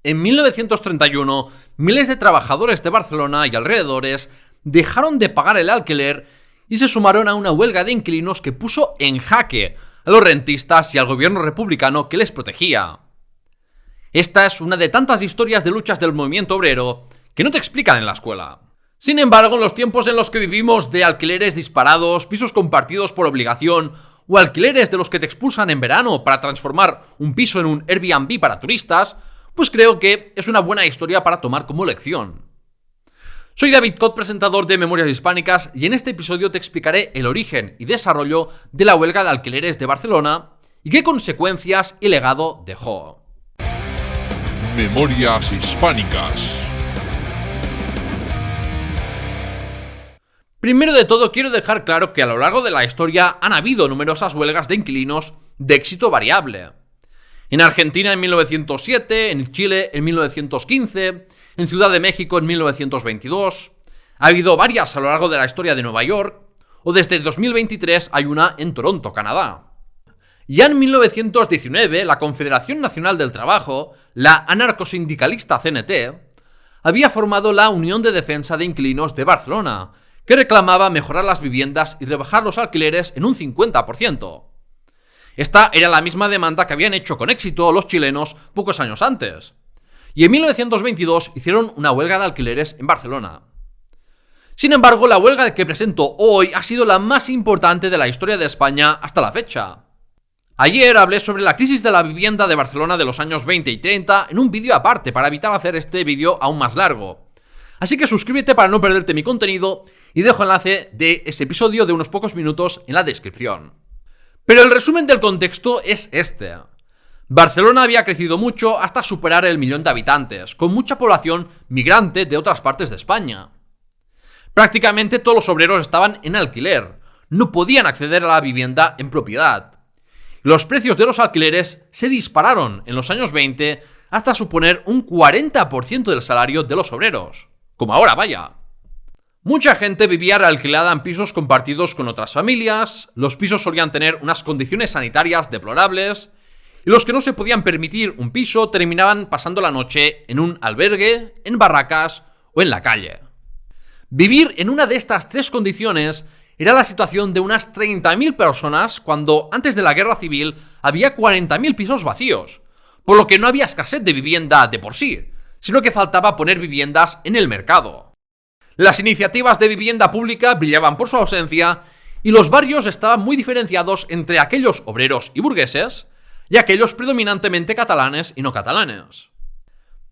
En 1931, miles de trabajadores de Barcelona y alrededores dejaron de pagar el alquiler y se sumaron a una huelga de inquilinos que puso en jaque a los rentistas y al gobierno republicano que les protegía. Esta es una de tantas historias de luchas del movimiento obrero que no te explican en la escuela. Sin embargo, en los tiempos en los que vivimos de alquileres disparados, pisos compartidos por obligación o alquileres de los que te expulsan en verano para transformar un piso en un Airbnb para turistas, pues creo que es una buena historia para tomar como lección. Soy David Cot, presentador de Memorias Hispánicas, y en este episodio te explicaré el origen y desarrollo de la huelga de alquileres de Barcelona y qué consecuencias y legado dejó. Memorias Hispánicas. Primero de todo, quiero dejar claro que a lo largo de la historia han habido numerosas huelgas de inquilinos de éxito variable. En Argentina en 1907, en Chile en 1915, en Ciudad de México en 1922, ha habido varias a lo largo de la historia de Nueva York, o desde 2023 hay una en Toronto, Canadá. Ya en 1919, la Confederación Nacional del Trabajo, la anarcosindicalista CNT, había formado la Unión de Defensa de Inquilinos de Barcelona, que reclamaba mejorar las viviendas y rebajar los alquileres en un 50%. Esta era la misma demanda que habían hecho con éxito los chilenos pocos años antes. Y en 1922 hicieron una huelga de alquileres en Barcelona. Sin embargo, la huelga que presento hoy ha sido la más importante de la historia de España hasta la fecha. Ayer hablé sobre la crisis de la vivienda de Barcelona de los años 20 y 30 en un vídeo aparte para evitar hacer este vídeo aún más largo. Así que suscríbete para no perderte mi contenido y dejo enlace de ese episodio de unos pocos minutos en la descripción. Pero el resumen del contexto es este. Barcelona había crecido mucho hasta superar el 1.000.000 de habitantes, con mucha población migrante de otras partes de España. Prácticamente todos los obreros estaban en alquiler, no podían acceder a la vivienda en propiedad. Los precios de los alquileres se dispararon en los años 20 hasta suponer un 40% del salario de los obreros. Como ahora, vaya. Mucha gente vivía realquilada en pisos compartidos con otras familias, los pisos solían tener unas condiciones sanitarias deplorables, y los que no se podían permitir un piso terminaban pasando la noche en un albergue, en barracas o en la calle. Vivir en una de estas tres condiciones era la situación de unas 30.000 personas cuando antes de la guerra civil había 40.000 pisos vacíos, por lo que no había escasez de vivienda de por sí, sino que faltaba poner viviendas en el mercado. Las iniciativas de vivienda pública brillaban por su ausencia y los barrios estaban muy diferenciados entre aquellos obreros y burgueses y aquellos predominantemente catalanes y no catalanes.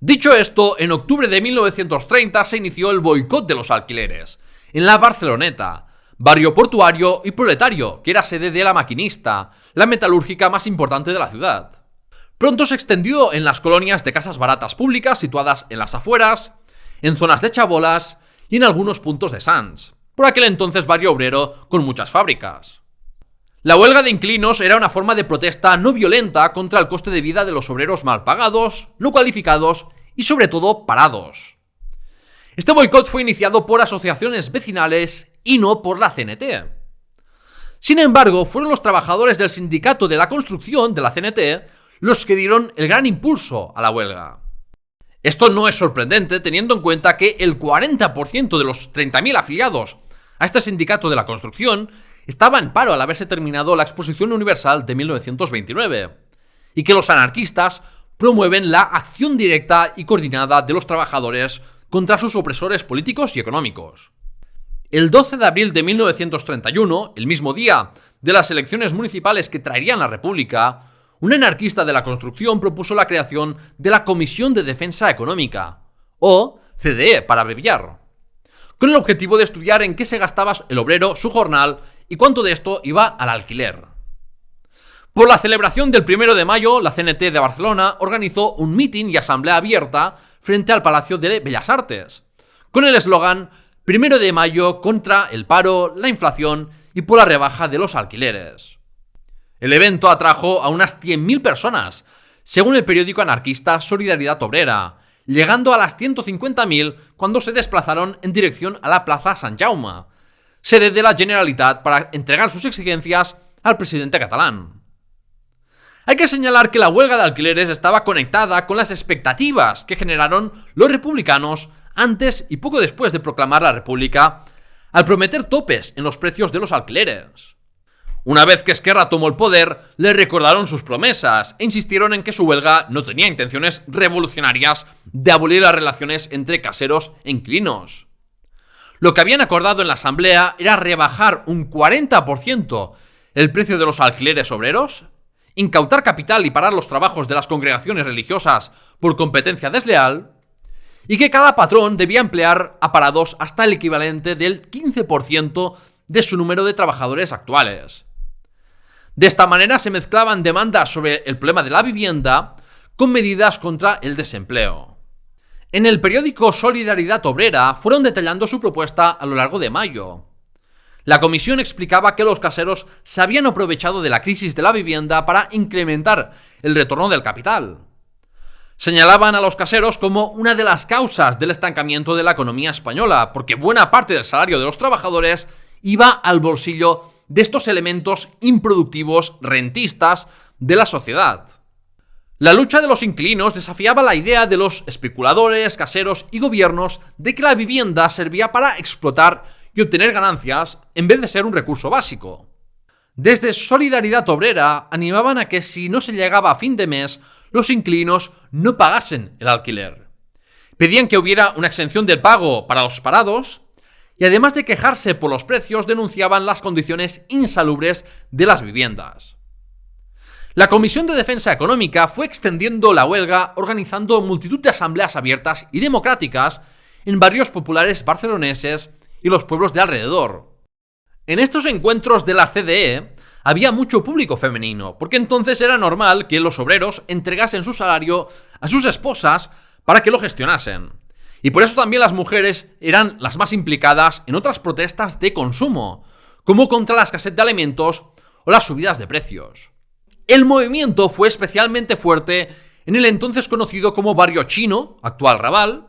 Dicho esto, en octubre de 1930 se inició el boicot de los alquileres, en la Barceloneta, barrio portuario y proletario, que era sede de La Maquinista, la metalúrgica más importante de la ciudad. Pronto se extendió en las colonias de casas baratas públicas situadas en las afueras, en zonas de chabolas y en algunos puntos de Sants, por aquel entonces barrio obrero con muchas fábricas. La huelga de inquilinos era una forma de protesta no violenta contra el coste de vida de los obreros mal pagados, no cualificados y sobre todo parados. Este boicot fue iniciado por asociaciones vecinales y no por la CNT. Sin embargo, fueron los trabajadores del sindicato de la construcción de la CNT los que dieron el gran impulso a la huelga. Esto no es sorprendente teniendo en cuenta que el 40% de los 30.000 afiliados a este sindicato de la construcción estaba en paro al haberse terminado la Exposición Universal de 1929, y que los anarquistas promueven la acción directa y coordinada de los trabajadores contra sus opresores políticos y económicos. El 12 de abril de 1931, el mismo día de las elecciones municipales que traerían la República, un anarquista de la construcción propuso la creación de la Comisión de Defensa Económica, o CDE para abreviar, con el objetivo de estudiar en qué se gastaba el obrero su jornal y cuánto de esto iba al alquiler. Por la celebración del 1 de mayo, la CNT de Barcelona organizó un mitin y asamblea abierta frente al Palacio de Bellas Artes, con el eslogan 1 de mayo contra el paro, la inflación y por la rebaja de los alquileres. El evento atrajo a unas 100.000 personas, según el periódico anarquista Solidaridad Obrera, llegando a las 150.000 cuando se desplazaron en dirección a la Plaza Sant Jaume, sede de la Generalitat, para entregar sus exigencias al presidente catalán. Hay que señalar que la huelga de alquileres estaba conectada con las expectativas que generaron los republicanos antes y poco después de proclamar la República, al prometer topes en los precios de los alquileres. Una vez que Esquerra tomó el poder, le recordaron sus promesas e insistieron en que su huelga no tenía intenciones revolucionarias de abolir las relaciones entre caseros e inquilinos. Lo que habían acordado en la asamblea era rebajar un 40% el precio de los alquileres obreros, incautar capital y parar los trabajos de las congregaciones religiosas por competencia desleal, y que cada patrón debía emplear a parados hasta el equivalente del 15% de su número de trabajadores actuales. De esta manera se mezclaban demandas sobre el problema de la vivienda con medidas contra el desempleo. En el periódico Solidaridad Obrera fueron detallando su propuesta a lo largo de mayo. La comisión explicaba que los caseros se habían aprovechado de la crisis de la vivienda para incrementar el retorno del capital. Señalaban a los caseros como una de las causas del estancamiento de la economía española, porque buena parte del salario de los trabajadores iba al bolsillo de estos elementos improductivos rentistas de la sociedad. La lucha de los inquilinos desafiaba la idea de los especuladores, caseros y gobiernos de que la vivienda servía para explotar y obtener ganancias en vez de ser un recurso básico. Desde Solidaridad Obrera animaban a que si no se llegaba a fin de mes, los inquilinos no pagasen el alquiler. Pedían que hubiera una exención del pago para los parados y además de quejarse por los precios, denunciaban las condiciones insalubres de las viviendas. La Comisión de Defensa Económica fue extendiendo la huelga, organizando multitud de asambleas abiertas y democráticas en barrios populares barceloneses y los pueblos de alrededor. En estos encuentros de la CDE había mucho público femenino, porque entonces era normal que los obreros entregasen su salario a sus esposas para que lo gestionasen. Y por eso también las mujeres eran las más implicadas en otras protestas de consumo, como contra la escasez de alimentos o las subidas de precios. El movimiento fue especialmente fuerte en el entonces conocido como Barrio Chino, actual Raval,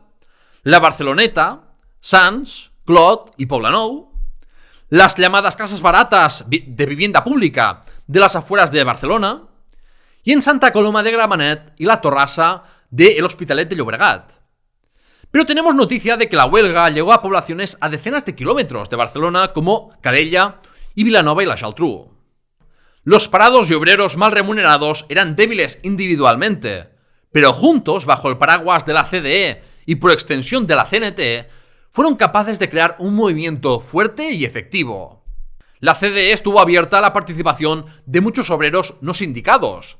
la Barceloneta, Sants, Clot y Poblenou, las llamadas casas baratas de vivienda pública de las afueras de Barcelona, y en Santa Coloma de Gramenet y la Torrassa de l'Hospitalet de Llobregat. Pero tenemos noticia de que la huelga llegó a poblaciones a decenas de kilómetros de Barcelona como Calella y Vilanova y la Geltrú. Los parados y obreros mal remunerados eran débiles individualmente, pero juntos, bajo el paraguas de la CDE y por extensión de la CNT, fueron capaces de crear un movimiento fuerte y efectivo. La CDE estuvo abierta a la participación de muchos obreros no sindicados,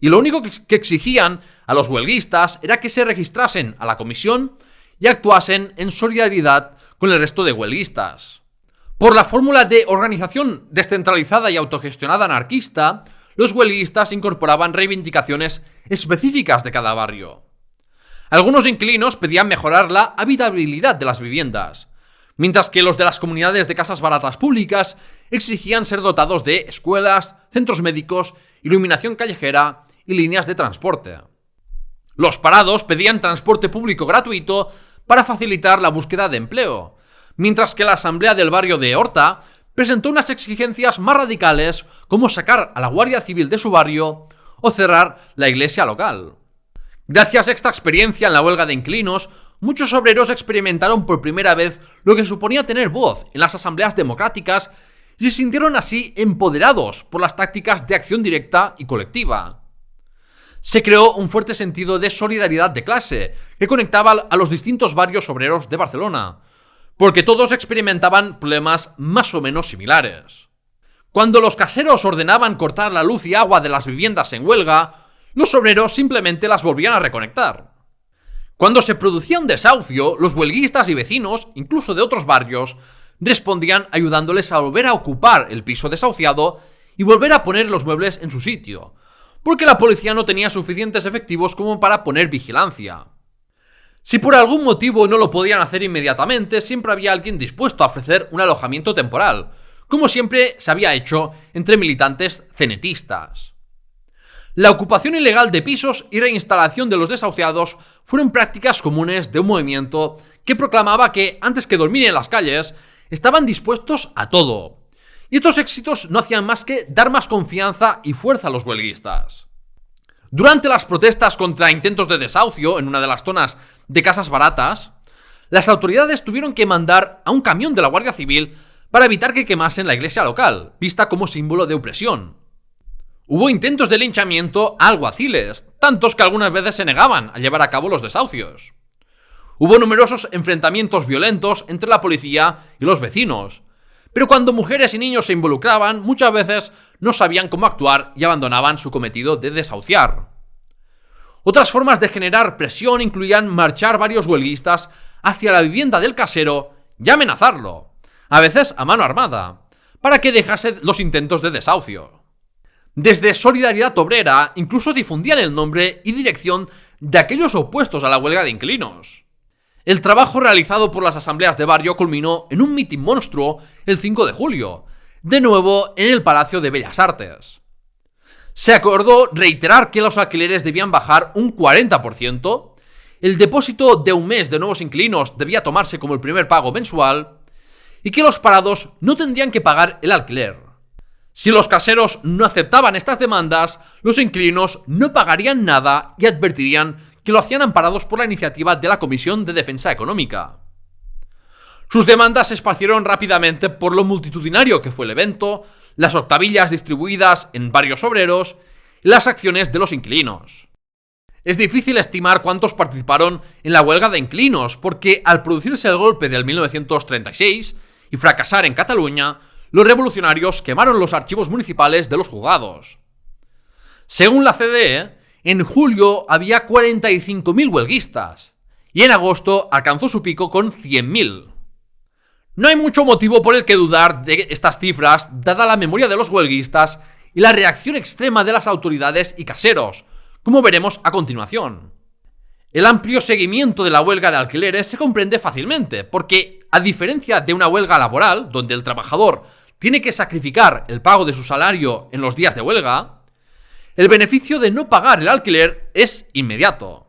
y lo único que exigían a los huelguistas era que se registrasen a la comisión y actuasen en solidaridad con el resto de huelguistas. Por la fórmula de organización descentralizada y autogestionada anarquista, los huelguistas incorporaban reivindicaciones específicas de cada barrio. Algunos inquilinos pedían mejorar la habitabilidad de las viviendas, mientras que los de las comunidades de casas baratas públicas exigían ser dotados de escuelas, centros médicos, iluminación callejera y líneas de transporte. Los parados pedían transporte público gratuito para facilitar la búsqueda de empleo, mientras que la asamblea del barrio de Horta presentó unas exigencias más radicales como sacar a la Guardia Civil de su barrio o cerrar la iglesia local. Gracias a esta experiencia en la huelga de inquilinos, muchos obreros experimentaron por primera vez lo que suponía tener voz en las asambleas democráticas y se sintieron así empoderados por las tácticas de acción directa y colectiva. Se creó un fuerte sentido de solidaridad de clase que conectaba a los distintos barrios obreros de Barcelona, porque todos experimentaban problemas más o menos similares. Cuando los caseros ordenaban cortar la luz y agua de las viviendas en huelga, los obreros simplemente las volvían a reconectar. Cuando se producía un desahucio, los huelguistas y vecinos, incluso de otros barrios, respondían ayudándoles a volver a ocupar el piso desahuciado y volver a poner los muebles en su sitio, porque la policía no tenía suficientes efectivos como para poner vigilancia. Si por algún motivo no lo podían hacer inmediatamente, siempre había alguien dispuesto a ofrecer un alojamiento temporal, como siempre se había hecho entre militantes cenetistas. La ocupación ilegal de pisos y reinstalación de los desahuciados fueron prácticas comunes de un movimiento que proclamaba que, antes que dormir en las calles, estaban dispuestos a todo. Y estos éxitos no hacían más que dar más confianza y fuerza a los huelguistas. Durante las protestas contra intentos de desahucio en una de las zonas de casas baratas, las autoridades tuvieron que mandar a un camión de la Guardia Civil para evitar que quemasen la iglesia local, vista como símbolo de opresión. Hubo intentos de linchamiento a alguaciles, tantos que algunas veces se negaban a llevar a cabo los desahucios. Hubo numerosos enfrentamientos violentos entre la policía y los vecinos, pero cuando mujeres y niños se involucraban, muchas veces no sabían cómo actuar y abandonaban su cometido de desahuciar. Otras formas de generar presión incluían marchar varios huelguistas hacia la vivienda del casero y amenazarlo, a veces a mano armada, para que dejase los intentos de desahucio. Desde Solidaridad Obrera incluso difundían el nombre y dirección de aquellos opuestos a la huelga de inquilinos. El trabajo realizado por las asambleas de barrio culminó en un mitin monstruo el 5 de julio, de nuevo en el Palacio de Bellas Artes. Se acordó reiterar que los alquileres debían bajar un 40%, el depósito de un mes de nuevos inquilinos debía tomarse como el primer pago mensual y que los parados no tendrían que pagar el alquiler. Si los caseros no aceptaban estas demandas, los inquilinos no pagarían nada y advertirían que lo hacían amparados por la iniciativa de la Comisión de Defensa Económica. Sus demandas se esparcieron rápidamente por lo multitudinario que fue el evento, las octavillas distribuidas en varios obreros y las acciones de los inquilinos. Es difícil estimar cuántos participaron en la huelga de inquilinos, porque al producirse el golpe del 1936 y fracasar en Cataluña, los revolucionarios quemaron los archivos municipales de los juzgados. Según la CDE, en julio había 45.000 huelguistas y en agosto alcanzó su pico con 100.000. No hay mucho motivo por el que dudar de estas cifras, dada la memoria de los huelguistas y la reacción extrema de las autoridades y caseros, como veremos a continuación. El amplio seguimiento de la huelga de alquileres se comprende fácilmente, porque, a diferencia de una huelga laboral, donde el trabajador tiene que sacrificar el pago de su salario en los días de huelga, el beneficio de no pagar el alquiler es inmediato.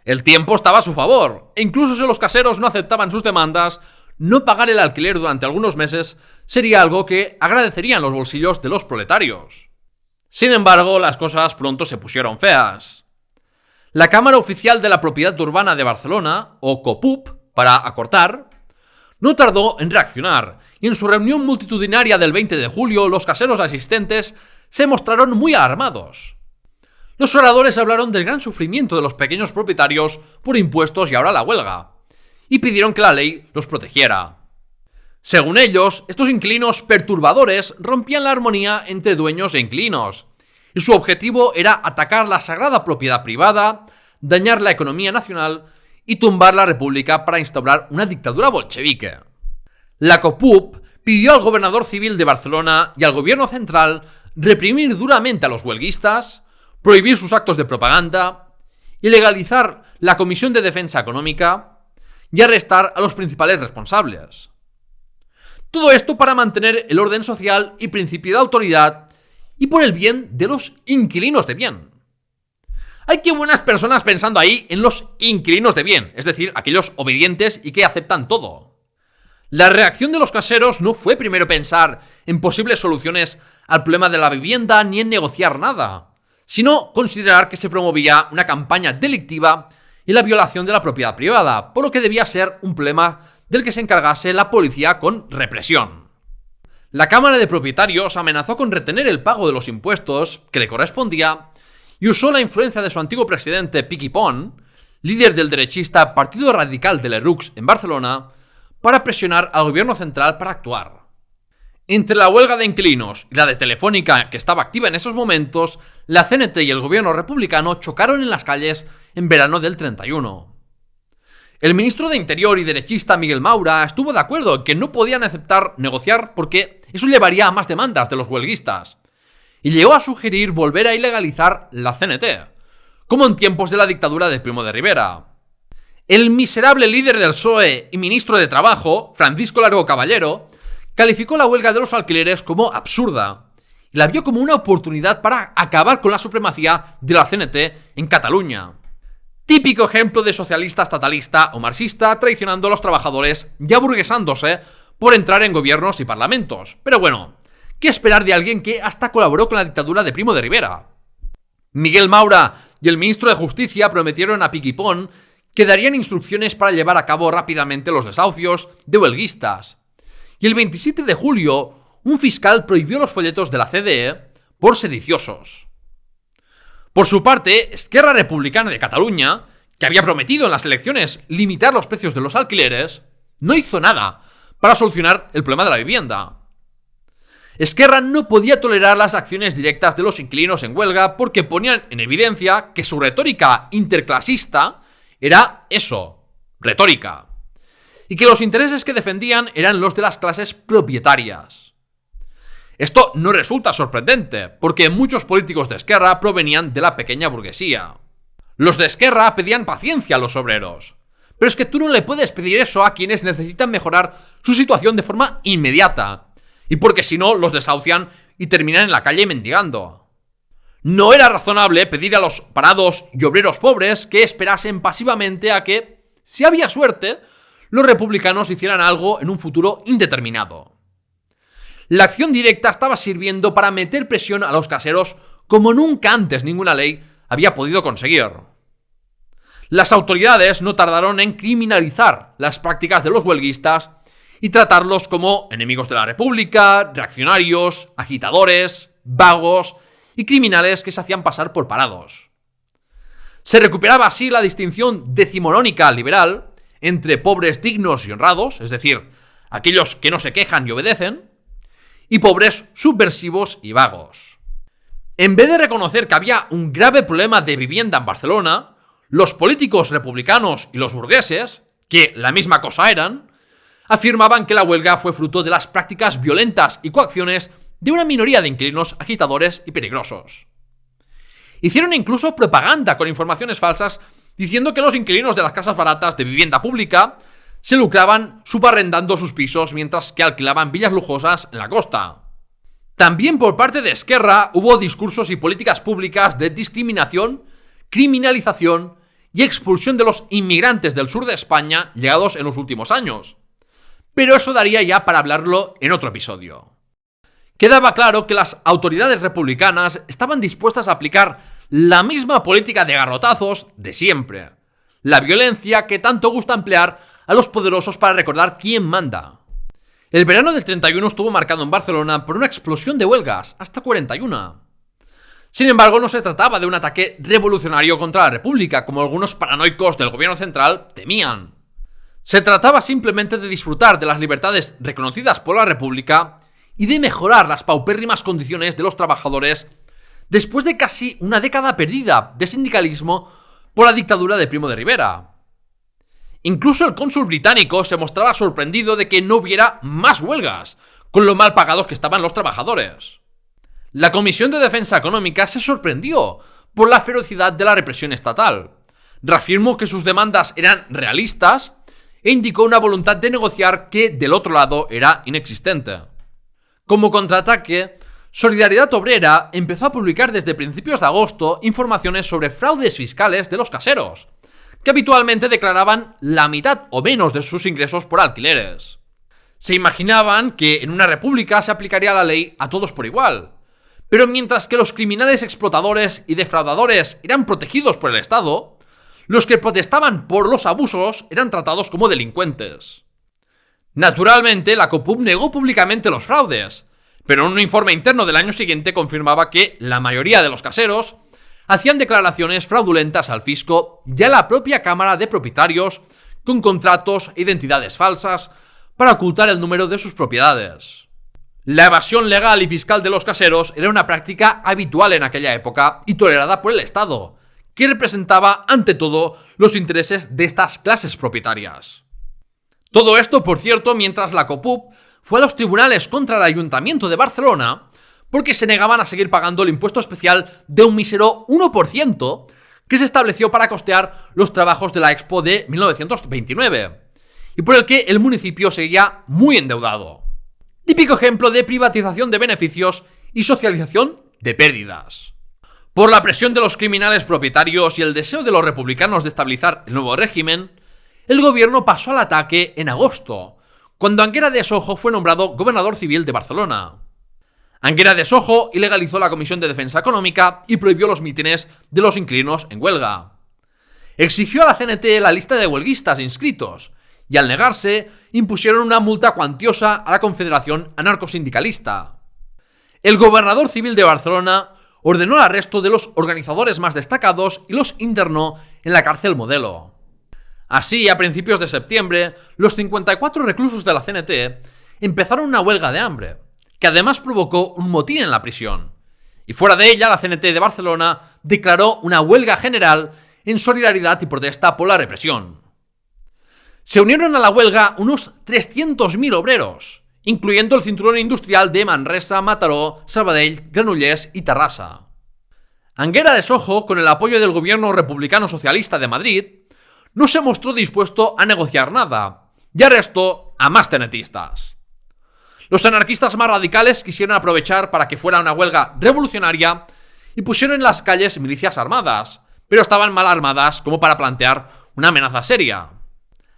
El tiempo estaba a su favor, e incluso si los caseros no aceptaban sus demandas, no pagar el alquiler durante algunos meses sería algo que agradecerían los bolsillos de los proletarios. Sin embargo, las cosas pronto se pusieron feas. La Cámara Oficial de la Propiedad Urbana de Barcelona, o COPUB, para acortar, no tardó en reaccionar, y en su reunión multitudinaria del 20 de julio los caseros asistentes se mostraron muy alarmados. Los oradores hablaron del gran sufrimiento de los pequeños propietarios por impuestos y ahora la huelga, y pidieron que la ley los protegiera. Según ellos, estos inquilinos perturbadores rompían la armonía entre dueños e inquilinos, y su objetivo era atacar la sagrada propiedad privada, dañar la economía nacional y tumbar la república para instaurar una dictadura bolchevique. La COPUB pidió al gobernador civil de Barcelona y al gobierno central reprimir duramente a los huelguistas, prohibir sus actos de propaganda, ilegalizar la Comisión de Defensa Económica y arrestar a los principales responsables. Todo esto para mantener el orden social y principio de autoridad y por el bien de los inquilinos de bien. Hay que buenas personas pensando ahí en los inquilinos de bien, es decir, aquellos obedientes y que aceptan todo. La reacción de los caseros no fue primero pensar en posibles soluciones al problema de la vivienda ni en negociar nada, sino considerar que se promovía una campaña delictiva y la violación de la propiedad privada, por lo que debía ser un problema del que se encargase la policía con represión. La Cámara de Propietarios amenazó con retener el pago de los impuestos que le correspondía y usó la influencia de su antiguo presidente Pi i Pont, líder del derechista Partido Radical de Lerroux en Barcelona, para presionar al gobierno central para actuar. Entre la huelga de inquilinos y la de Telefónica, que estaba activa en esos momentos, la CNT y el gobierno republicano chocaron en las calles en verano del 31. El ministro de Interior y derechista Miguel Maura estuvo de acuerdo en que no podían aceptar negociar porque eso llevaría a más demandas de los huelguistas, y llegó a sugerir volver a ilegalizar la CNT, como en tiempos de la dictadura de Primo de Rivera. El miserable líder del PSOE y ministro de Trabajo, Francisco Largo Caballero, calificó la huelga de los alquileres como absurda y la vio como una oportunidad para acabar con la supremacía de la CNT en Cataluña. Típico ejemplo de socialista estatalista o marxista traicionando a los trabajadores y aburguesándose por entrar en gobiernos y parlamentos. Pero bueno, ¿qué esperar de alguien que hasta colaboró con la dictadura de Primo de Rivera? Miguel Maura y el ministro de Justicia prometieron a pic y pon que darían instrucciones para llevar a cabo rápidamente los desahucios de huelguistas. Y el 27 de julio, un fiscal prohibió los folletos de la CDE por sediciosos. Por su parte, Esquerra Republicana de Cataluña, que había prometido en las elecciones limitar los precios de los alquileres, no hizo nada para solucionar el problema de la vivienda. Esquerra no podía tolerar las acciones directas de los inquilinos en huelga porque ponían en evidencia que su retórica interclasista era eso, retórica, y que los intereses que defendían eran los de las clases propietarias. Esto no resulta sorprendente, porque muchos políticos de Esquerra provenían de la pequeña burguesía. Los de Esquerra pedían paciencia a los obreros, pero es que tú no le puedes pedir eso a quienes necesitan mejorar su situación de forma inmediata, y porque si no los desahucian y terminan en la calle mendigando. No era razonable pedir a los parados y obreros pobres que esperasen pasivamente a que, si había suerte, los republicanos hicieran algo en un futuro indeterminado. La acción directa estaba sirviendo para meter presión a los caseros como nunca antes ninguna ley había podido conseguir. Las autoridades no tardaron en criminalizar las prácticas de los huelguistas y tratarlos como enemigos de la República, reaccionarios, agitadores, vagos y criminales que se hacían pasar por parados. Se recuperaba así la distinción decimonónica liberal entre pobres dignos y honrados, es decir, aquellos que no se quejan y obedecen, y pobres subversivos y vagos. En vez de reconocer que había un grave problema de vivienda en Barcelona, los políticos republicanos y los burgueses, que la misma cosa eran, afirmaban que la huelga fue fruto de las prácticas violentas y coacciones de una minoría de inquilinos agitadores y peligrosos. Hicieron incluso propaganda con informaciones falsas diciendo que los inquilinos de las casas baratas de vivienda pública se lucraban subarrendando sus pisos mientras que alquilaban villas lujosas en la costa. También por parte de Esquerra hubo discursos y políticas públicas de discriminación, criminalización y expulsión de los inmigrantes del sur de España llegados en los últimos años. Pero eso daría ya para hablarlo en otro episodio. Quedaba claro que las autoridades republicanas estaban dispuestas a aplicar la misma política de garrotazos de siempre, la violencia que tanto gusta emplear a los poderosos para recordar quién manda. El verano del 31 estuvo marcado en Barcelona por una explosión de huelgas, hasta 41. Sin embargo, no se trataba de un ataque revolucionario contra la República, como algunos paranoicos del gobierno central temían. Se trataba simplemente de disfrutar de las libertades reconocidas por la República y de mejorar las paupérrimas condiciones de los trabajadores después de casi una década perdida de sindicalismo por la dictadura de Primo de Rivera. Incluso el cónsul británico se mostraba sorprendido de que no hubiera más huelgas, con lo mal pagados que estaban los trabajadores. La Comisión de Defensa Económica se sorprendió por la ferocidad de la represión estatal. Reafirmó que sus demandas eran realistas e indicó una voluntad de negociar que, del otro lado, era inexistente. Como contraataque, Solidaridad Obrera empezó a publicar desde principios de agosto informaciones sobre fraudes fiscales de los caseros, que habitualmente declaraban la mitad o menos de sus ingresos por alquileres. Se imaginaban que en una república se aplicaría la ley a todos por igual, pero mientras que los criminales explotadores y defraudadores eran protegidos por el Estado, los que protestaban por los abusos eran tratados como delincuentes. Naturalmente, la COPUB negó públicamente los fraudes, pero un informe interno del año siguiente confirmaba que la mayoría de los caseros hacían declaraciones fraudulentas al fisco y a la propia Cámara de Propietarios con contratos e identidades falsas para ocultar el número de sus propiedades. La evasión legal y fiscal de los caseros era una práctica habitual en aquella época y tolerada por el Estado, que representaba ante todo los intereses de estas clases propietarias. Todo esto, por cierto, mientras la COPUB fue a los tribunales contra el Ayuntamiento de Barcelona porque se negaban a seguir pagando el impuesto especial de un mísero 1% que se estableció para costear los trabajos de la Expo de 1929, y por el que el municipio seguía muy endeudado. Típico ejemplo de privatización de beneficios y socialización de pérdidas. Por la presión de los criminales propietarios y el deseo de los republicanos de estabilizar el nuevo régimen, el gobierno pasó al ataque en agosto, cuando Anguera de Sojo fue nombrado gobernador civil de Barcelona. Anguera de Sojo ilegalizó la Comisión de Defensa Económica y prohibió los mítines de los inquilinos en huelga. Exigió a la CNT la lista de huelguistas inscritos y, al negarse, impusieron una multa cuantiosa a la Confederación Anarcosindicalista. El gobernador civil de Barcelona ordenó el arresto de los organizadores más destacados y los internó en la cárcel Modelo. Así, a principios de septiembre, los 54 reclusos de la CNT empezaron una huelga de hambre, que además provocó un motín en la prisión. Y fuera de ella, la CNT de Barcelona declaró una huelga general en solidaridad y protesta por la represión. Se unieron a la huelga unos 300.000 obreros, incluyendo el cinturón industrial de Manresa, Mataró, Sabadell, Granollers y Terrassa. Anguera de Sojo, con el apoyo del gobierno republicano socialista de Madrid, no se mostró dispuesto a negociar nada y arrestó a más tenetistas. Los anarquistas más radicales quisieron aprovechar para que fuera una huelga revolucionaria y pusieron en las calles milicias armadas, pero estaban mal armadas como para plantear una amenaza seria.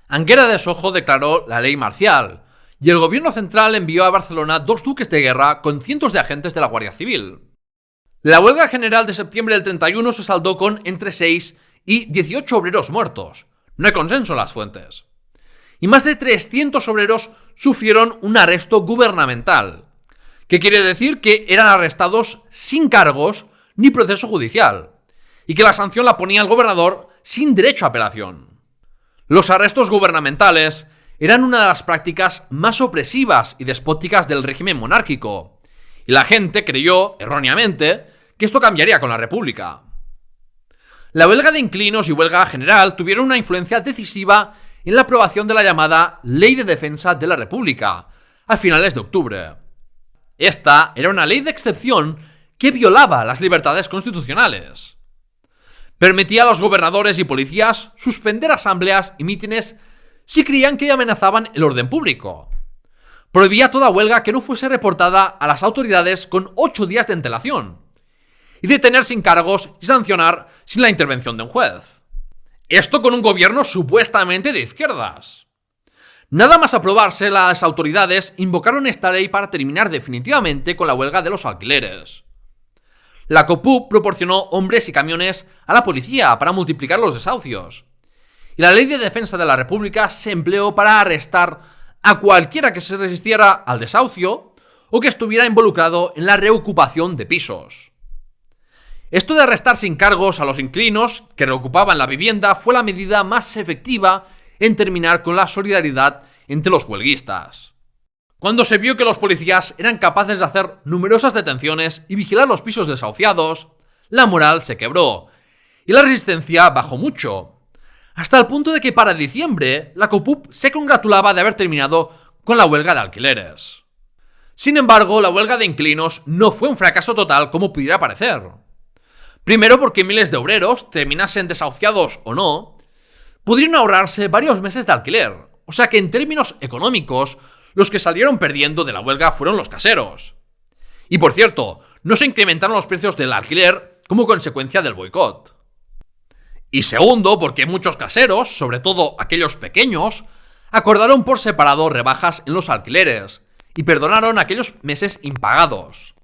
Anguera de Sojo declaró la ley marcial y el gobierno central envió a Barcelona 2 duques de guerra con cientos de agentes de la Guardia Civil. La huelga general de septiembre del 31 se saldó con entre 6 y 18 obreros muertos. No hay consenso en las fuentes. Y más de 300 obreros sufrieron un arresto gubernamental, que quiere decir que eran arrestados sin cargos ni proceso judicial, y que la sanción la ponía el gobernador sin derecho a apelación. Los arrestos gubernamentales eran una de las prácticas más opresivas y despóticas del régimen monárquico, y la gente creyó, erróneamente, que esto cambiaría con la República. La huelga de inquilinos y huelga general tuvieron una influencia decisiva en la aprobación de la llamada Ley de Defensa de la República, a finales de octubre. Esta era una ley de excepción que violaba las libertades constitucionales. Permitía a los gobernadores y policías suspender asambleas y mítines si creían que amenazaban el orden público. Prohibía toda huelga que no fuese reportada a las autoridades con 8 días de antelación, y detener sin cargos y sancionar sin la intervención de un juez. Esto con un gobierno supuestamente de izquierdas. Nada más aprobarse, las autoridades invocaron esta ley para terminar definitivamente con la huelga de los alquileres. La COPUB proporcionó hombres y camiones a la policía para multiplicar los desahucios. Y la Ley de Defensa de la República se empleó para arrestar a cualquiera que se resistiera al desahucio o que estuviera involucrado en la reocupación de pisos. Esto de arrestar sin cargos a los inquilinos que reocupaban la vivienda fue la medida más efectiva en terminar con la solidaridad entre los huelguistas. Cuando se vio que los policías eran capaces de hacer numerosas detenciones y vigilar los pisos desahuciados, la moral se quebró y la resistencia bajó mucho, hasta el punto de que para diciembre la COPUB se congratulaba de haber terminado con la huelga de alquileres. Sin embargo, la huelga de inquilinos no fue un fracaso total como pudiera parecer. Primero porque miles de obreros, terminasen desahuciados o no, pudieron ahorrarse varios meses de alquiler, o sea que en términos económicos, los que salieron perdiendo de la huelga fueron los caseros. Y por cierto, no se incrementaron los precios del alquiler como consecuencia del boicot. Y segundo, porque muchos caseros, sobre todo aquellos pequeños, acordaron por separado rebajas en los alquileres y perdonaron aquellos meses impagados.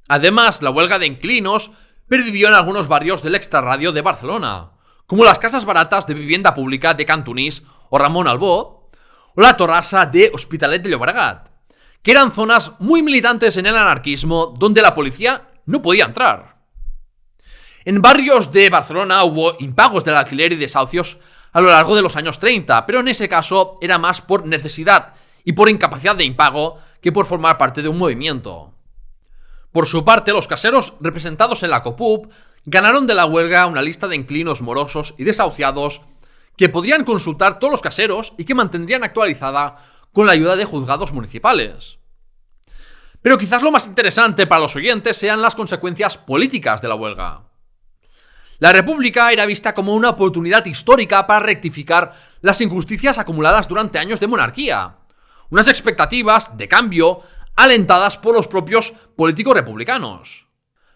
Además, la huelga de inquilinos pervivió en algunos barrios del extrarradio de Barcelona, como las casas baratas de vivienda pública de Cantonís o Ramon Albó, o la Torrassa de Hospitalet de Llobregat, que eran zonas muy militantes en el anarquismo donde la policía no podía entrar. En barrios de Barcelona hubo impagos del alquiler y desahucios a lo largo de los años 30, pero en ese caso era más por necesidad y por incapacidad de impago que por formar parte de un movimiento. Por su parte, los caseros representados en la COPUB ganaron de la huelga una lista de inquilinos morosos y desahuciados que podrían consultar todos los caseros y que mantendrían actualizada con la ayuda de juzgados municipales. Pero quizás lo más interesante para los oyentes sean las consecuencias políticas de la huelga. La República era vista como una oportunidad histórica para rectificar las injusticias acumuladas durante años de monarquía, unas expectativas de cambio alentadas por los propios políticos republicanos.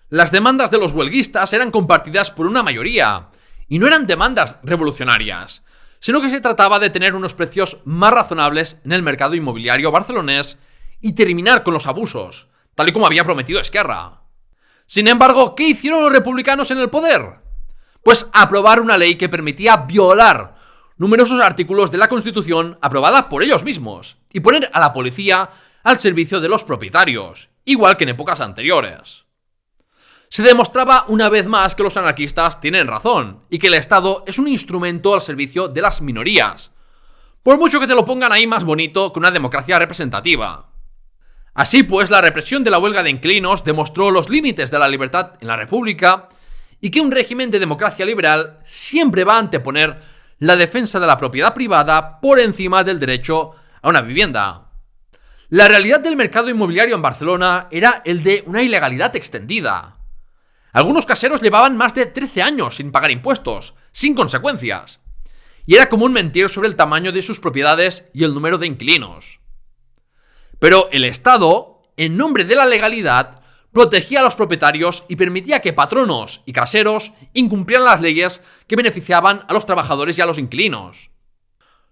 Las demandas de los huelguistas eran compartidas por una mayoría, y no eran demandas revolucionarias, sino que se trataba de tener unos precios más razonables en el mercado inmobiliario barcelonés y terminar con los abusos, tal y como había prometido Esquerra. Sin embargo, ¿qué hicieron los republicanos en el poder? Pues aprobar una ley que permitía violar numerosos artículos de la Constitución aprobada por ellos mismos y poner a la policía al servicio de los propietarios, igual que en épocas anteriores. Se demostraba una vez más que los anarquistas tienen razón y que el Estado es un instrumento al servicio de las minorías, por mucho que te lo pongan ahí más bonito que una democracia representativa. Así pues, la represión de la huelga de inquilinos demostró los límites de la libertad en la República y que un régimen de democracia liberal siempre va a anteponer la defensa de la propiedad privada por encima del derecho a una vivienda. La realidad del mercado inmobiliario en Barcelona era el de una ilegalidad extendida. Algunos caseros llevaban más de 13 años sin pagar impuestos, sin consecuencias, y era común mentir sobre el tamaño de sus propiedades y el número de inquilinos. Pero el Estado, en nombre de la legalidad, protegía a los propietarios y permitía que patronos y caseros incumplieran las leyes que beneficiaban a los trabajadores y a los inquilinos.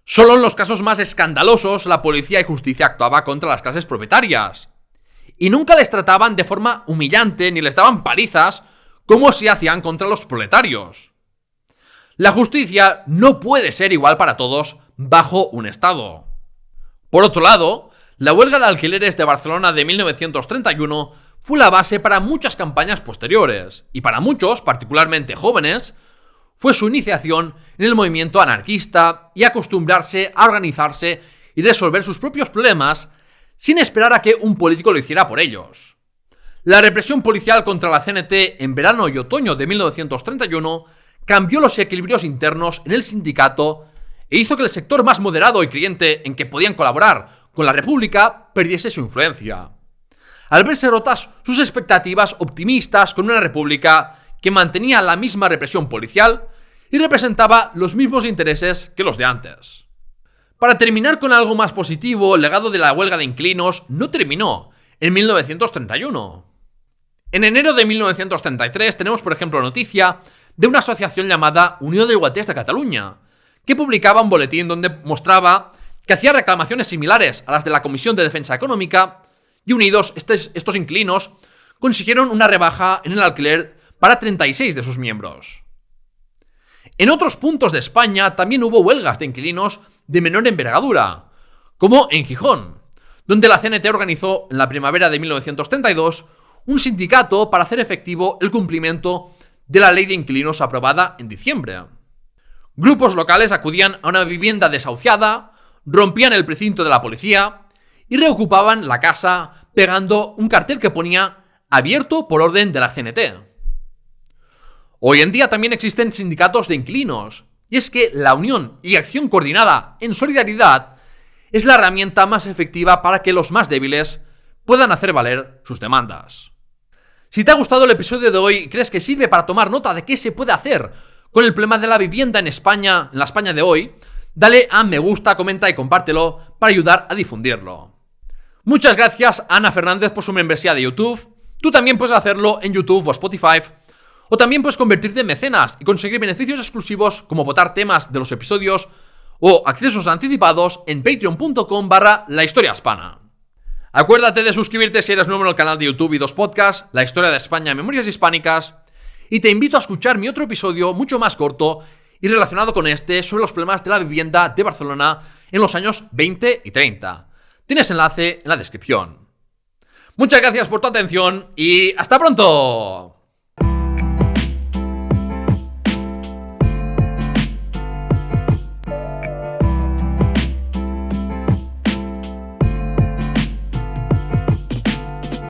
Solo en los casos más escandalosos la policía y justicia actuaba contra las clases propietarias. Y nunca les trataban de forma humillante ni les daban palizas como si hacían contra los proletarios. La justicia no puede ser igual para todos bajo un Estado. Por otro lado, la huelga de alquileres de Barcelona de 1931 fue la base para muchas campañas posteriores, y para muchos, particularmente jóvenes, fue su iniciación en el movimiento anarquista y acostumbrarse a organizarse y resolver sus propios problemas sin esperar a que un político lo hiciera por ellos. La represión policial contra la CNT en verano y otoño de 1931 cambió los equilibrios internos en el sindicato e hizo que el sector más moderado y creyente en que podían colaborar con la República perdiese su influencia, al verse rotas sus expectativas optimistas con una República que mantenía la misma represión policial y representaba los mismos intereses que los de antes. Para terminar con algo más positivo, el legado de la huelga de inquilinos no terminó en 1931. En enero de 1933 tenemos, por ejemplo, noticia de una asociación llamada Unió de Iguaters de Cataluña, que publicaba un boletín donde mostraba que hacía reclamaciones similares a las de la Comisión de Defensa Económica, y unidos estos inquilinos consiguieron una rebaja en el alquiler para 36 de sus miembros. En otros puntos de España también hubo huelgas de inquilinos de menor envergadura, como en Gijón, donde la CNT organizó en la primavera de 1932 un sindicato para hacer efectivo el cumplimiento de la ley de inquilinos aprobada en diciembre. Grupos locales acudían a una vivienda desahuciada, rompían el precinto de la policía y reocupaban la casa pegando un cartel que ponía "abierto por orden de la CNT". Hoy en día también existen sindicatos de inquilinos, y es que la unión y acción coordinada en solidaridad es la herramienta más efectiva para que los más débiles puedan hacer valer sus demandas. Si te ha gustado el episodio de hoy y crees que sirve para tomar nota de qué se puede hacer con el problema de la vivienda en España, en la España de hoy, dale a me gusta, comenta y compártelo para ayudar a difundirlo. Muchas gracias a Ana Fernández por su membresía de YouTube. Tú también puedes hacerlo en YouTube o Spotify. O también puedes convertirte en mecenas y conseguir beneficios exclusivos como votar temas de los episodios o accesos anticipados en patreon.com/lahistoriahispana. Acuérdate de suscribirte si eres nuevo en el canal de YouTube y dos podcasts, La Historia de España y Memorias Hispánicas, y te invito a escuchar mi otro episodio mucho más corto y relacionado con este sobre los problemas de la vivienda de Barcelona en los años 20 y 30. Tienes enlace en la descripción. Muchas gracias por tu atención y ¡hasta pronto!